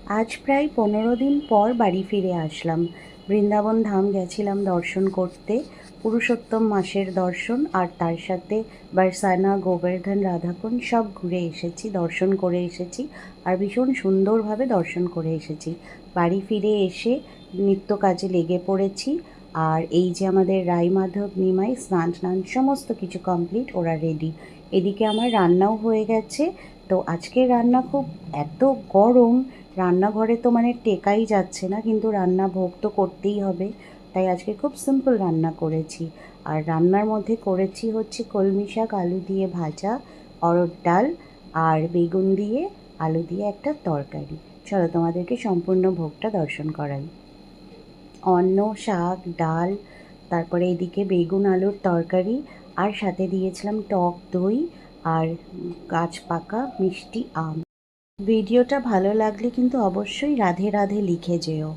আজ প্রায় 15 দিন পর বাড়ি ফিরে আসলাম। বৃন্দাবন ধাম গেছিলাম দর্শন করতে, পুরুষোত্তম মাসের দর্শন, আর তার সাথে বারসানা, গোবর্ধন, রাধাকুণ্ড সব ঘুরে এসেছি, দর্শন করে এসেছি, আর ভীষণ সুন্দরভাবে দর্শন করে এসেছি। বাড়ি ফিরে এসে নিত্য কাজে লেগে পড়েছি। আর এই যে আমাদের রাই মাধব নিমাই স্নান টান সমস্ত কিছু কমপ্লিট, ওরা রেডি। এদিকে আমার রান্নাও হয়ে গেছে। তো আজকের রান্না খুব, এত গরম, রান্নাঘরে তো মানে টেকাই যাচ্ছে না, কিন্তু রান্না ভোগ তো করতেই হবে। তাই আজকে খুব সিম্পল রান্না করেছি। আর রান্নার মধ্যে করেছি হচ্ছে কলমি শাক আলু দিয়ে ভাজা, অরড় ডাল, আর বেগুন দিয়ে আলু দিয়ে একটা তরকারি। চলো তোমাদেরকে সম্পূর্ণ ভোগটা দর্শন করাই। অন্ন, শাক, ডাল, তারপরে এদিকে বেগুন আলুর তরকারি, আর সাথে দিয়েছিলাম টক দই, আর গাছ পাকা মিষ্টি আম। ভিডিওটা ভালো লাগলে কিন্তু অবশ্যই রাধে রাধে লিখে যেও।